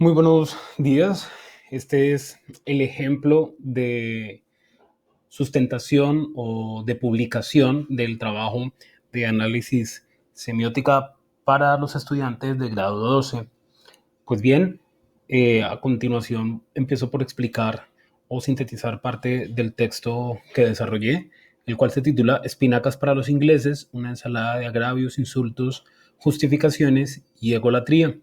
Muy buenos días. Este es el ejemplo de sustentación o de publicación del trabajo de análisis semiótica para los estudiantes de grado 12. Pues bien, a continuación empiezo por explicar o sintetizar parte del texto que desarrollé, el cual se titula Espinacas para los ingleses, una ensalada de agravios, insultos, justificaciones y egolatría.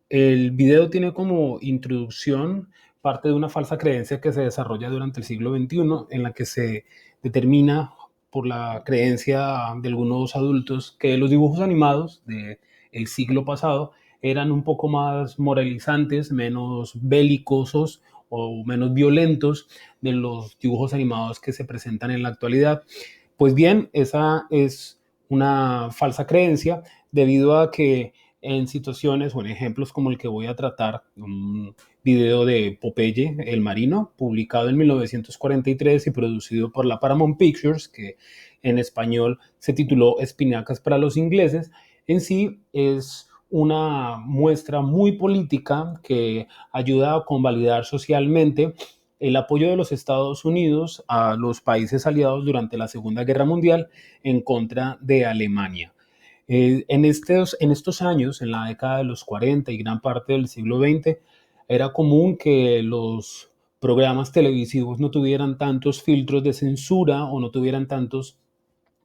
El video tiene como introducción parte de una falsa creencia que se desarrolla durante el siglo XXI, en la que se determina por la creencia de algunos adultos que los dibujos animados del siglo pasado eran un poco más moralizantes, menos belicosos o menos violentos de los dibujos animados que se presentan en la actualidad. Pues bien, esa es una falsa creencia debido a que en situaciones o en ejemplos como el que voy a tratar, un video de Popeye el Marino, publicado en 1943 y producido por la Paramount Pictures, que en español se tituló Espinacas para los ingleses, en sí es una muestra muy política que ayuda a convalidar socialmente el apoyo de los Estados Unidos a los países aliados durante la Segunda Guerra Mundial en contra de Alemania. En estos años, en la década de los 40 y gran parte del siglo XX, era común que los programas televisivos no tuvieran tantos filtros de censura o no tuvieran tantos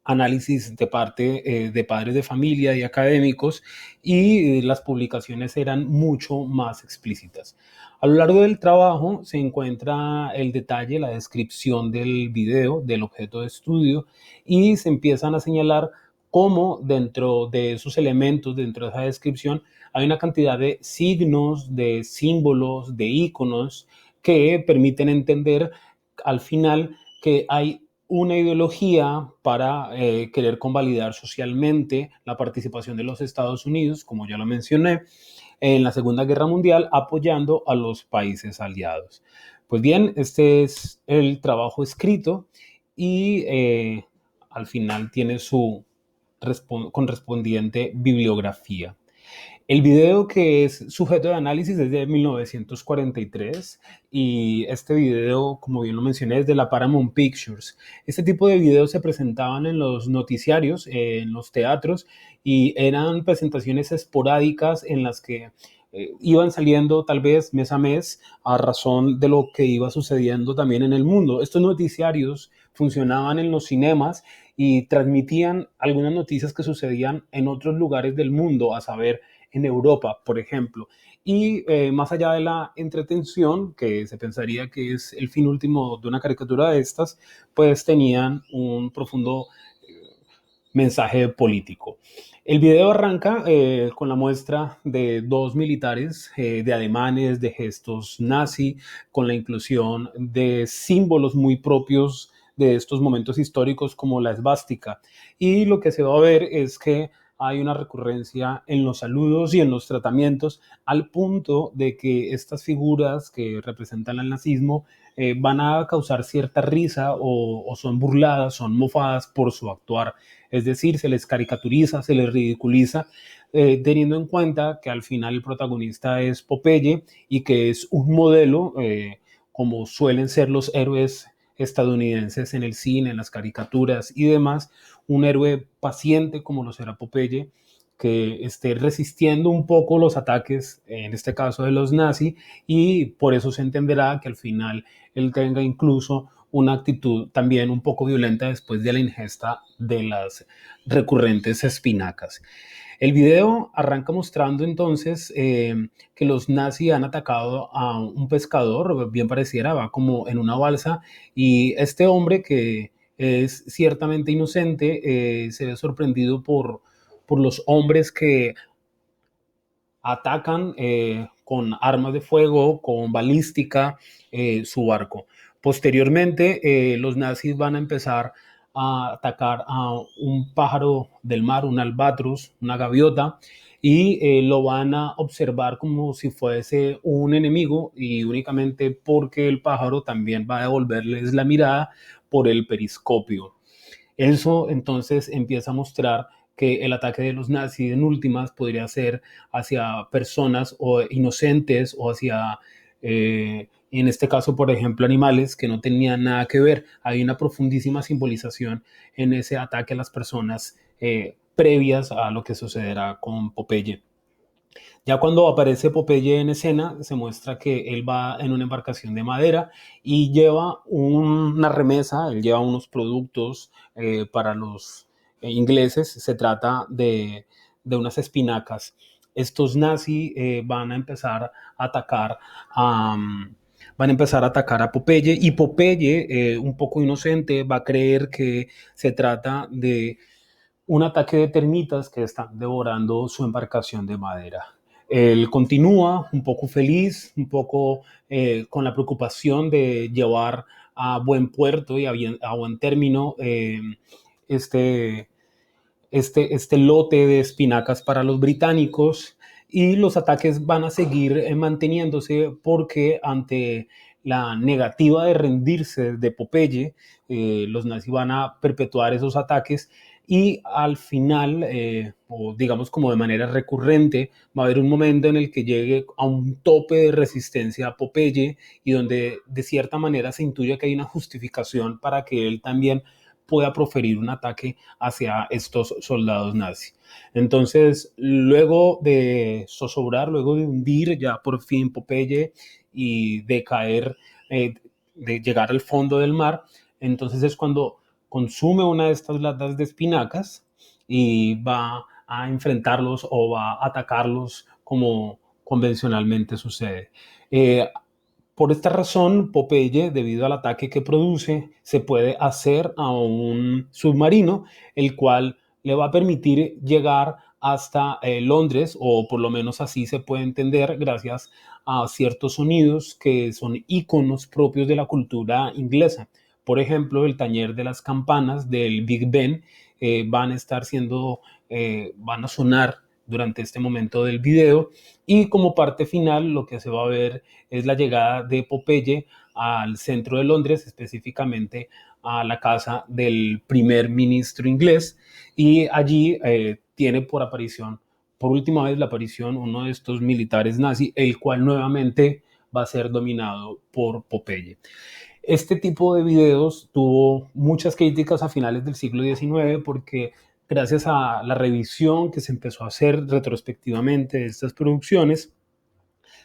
análisis de parte de padres de familia y académicos, y las publicaciones eran mucho más explícitas. A lo largo del trabajo se encuentra el detalle, la descripción del video, del objeto de estudio, y se empiezan a señalar cómo dentro de esos elementos, dentro de esa descripción, hay una cantidad de signos, de símbolos, de iconos que permiten entender al final que hay una ideología para querer convalidar socialmente la participación de los Estados Unidos, como ya lo mencioné, en la Segunda Guerra Mundial, apoyando a los países aliados. Pues bien, este es el trabajo escrito y al final tiene su correspondiente bibliografía. El video que es sujeto de análisis es de 1943 y este video, como bien lo mencioné, es de la Paramount Pictures. Este tipo de videos se presentaban en los noticiarios, en los teatros, y eran presentaciones esporádicas en las que iban saliendo tal vez mes a mes a razón de lo que iba sucediendo también en el mundo. Estos noticiarios funcionaban en los cinemas y transmitían algunas noticias que sucedían en otros lugares del mundo, a saber, en Europa, por ejemplo. Y más allá de la entretención, que se pensaría que es el fin último de una caricatura de estas, pues tenían un profundo mensaje político. El video arranca con la muestra de dos militares, de ademanes, de gestos nazi, con la inclusión de símbolos muy propios de estos momentos históricos como la esvástica. Y lo que se va a ver es que hay una recurrencia en los saludos y en los tratamientos, al punto de que estas figuras que representan el nazismo van a causar cierta risa o son burladas, son mofadas por su actuar. Es decir, se les caricaturiza, se les ridiculiza, teniendo en cuenta que al final el protagonista es Popeye y que es un modelo, como suelen ser los héroes estadounidenses en el cine, en las caricaturas y demás, un héroe paciente como lo será Popeye, que esté resistiendo un poco los ataques, en este caso de los nazis, y por eso se entenderá que al final él tenga incluso una actitud también un poco violenta después de la ingesta de las recurrentes espinacas. El video arranca mostrando entonces que los nazis han atacado a un pescador, bien pareciera, va como en una balsa, y este hombre que es ciertamente inocente se ve sorprendido por los hombres que atacan con armas de fuego, con balística, su barco. Posteriormente, los nazis van a empezar a atacar a un pájaro del mar, un albatros, una gaviota, y lo van a observar como si fuese un enemigo, y únicamente porque el pájaro también va a devolverles la mirada por el periscopio. Eso entonces empieza a mostrar que el ataque de los nazis en últimas podría ser hacia personas o inocentes o hacia, en este caso, por ejemplo, animales que no tenían nada que ver. Hay una profundísima simbolización en ese ataque a las personas previas a lo que sucederá con Popeye. Ya cuando aparece Popeye en escena, se muestra que él va en una embarcación de madera y lleva una remesa, él lleva unos productos para los ingleses. Se trata de unas espinacas. Estos nazis van a empezar a atacar a... Van a empezar a atacar a Popeye y Popeye, un poco inocente, va a creer que se trata de un ataque de termitas que están devorando su embarcación de madera. Él continúa un poco feliz, un poco con la preocupación de llevar a buen puerto y a buen término este, este lote de espinacas para los británicos, y los ataques van a seguir manteniéndose porque ante la negativa de rendirse de Popeye, los nazis van a perpetuar esos ataques y al final, o digamos como de manera recurrente, va a haber un momento en el que llegue a un tope de resistencia a Popeye y donde de cierta manera se intuye que hay una justificación para que él también pueda proferir un ataque hacia estos soldados nazis. Entonces, luego de zozobrar, luego de hundir ya por fin Popeye y de caer, de llegar al fondo del mar, entonces es cuando consume una de estas latas de espinacas y va a enfrentarlos o va a atacarlos como convencionalmente sucede. Por esta razón, Popeye, debido al ataque que produce, se puede hacer a un submarino, el cual le va a permitir llegar hasta Londres, o por lo menos así se puede entender, gracias a ciertos sonidos que son íconos propios de la cultura inglesa. Por ejemplo, el tañer de las campanas del Big Ben van a estar siendo, van a sonar durante este momento del video, y como parte final lo que se va a ver es la llegada de Popeye al centro de Londres, específicamente a la casa del primer ministro inglés, y allí tiene por aparición, por última vez la aparición, uno de estos militares nazis, el cual nuevamente va a ser dominado por Popeye. Este tipo de videos tuvo muchas críticas a finales del siglo XIX porque gracias a la revisión que se empezó a hacer retrospectivamente de estas producciones,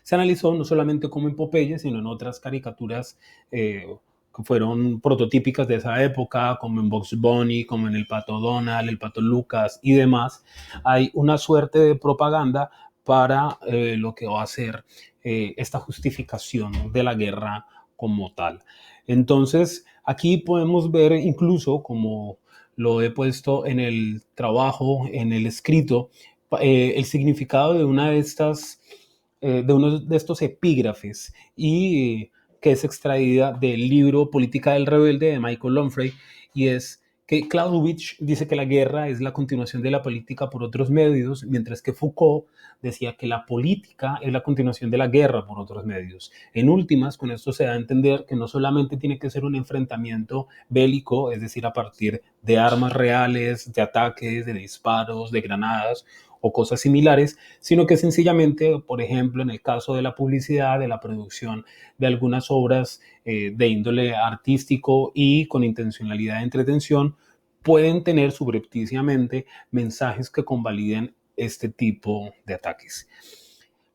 se analizó no solamente como en Popeye, sino en otras caricaturas que fueron prototípicas de esa época, como en Bugs Bunny, como en el Pato Donald, el Pato Lucas y demás. Hay una suerte de propaganda para lo que va a ser esta justificación de la guerra como tal. Entonces, aquí podemos ver incluso, como lo he puesto en el trabajo, en el escrito, el significado de una de estas de uno de estos epígrafes, y que es extraída del libro Política del Rebelde de Michael Onfray, y es que Clausewitz dice que la guerra es la continuación de la política por otros medios, mientras que Foucault decía que la política es la continuación de la guerra por otros medios. En últimas, con esto se da a entender que no solamente tiene que ser un enfrentamiento bélico, es decir, a partir de armas reales, de ataques, de disparos, de granadas o cosas similares, sino que sencillamente, por ejemplo, en el caso de la publicidad, de la producción de algunas obras de índole artístico y con intencionalidad de entretención, pueden tener subrepticiamente mensajes que convaliden este tipo de ataques.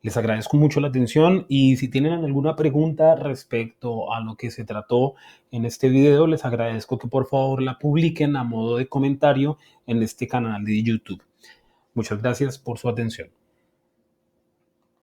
Les agradezco mucho la atención, y si tienen alguna pregunta respecto a lo que se trató en este video, les agradezco que por favor la publiquen a modo de comentario en este canal de YouTube. Muchas gracias por su atención.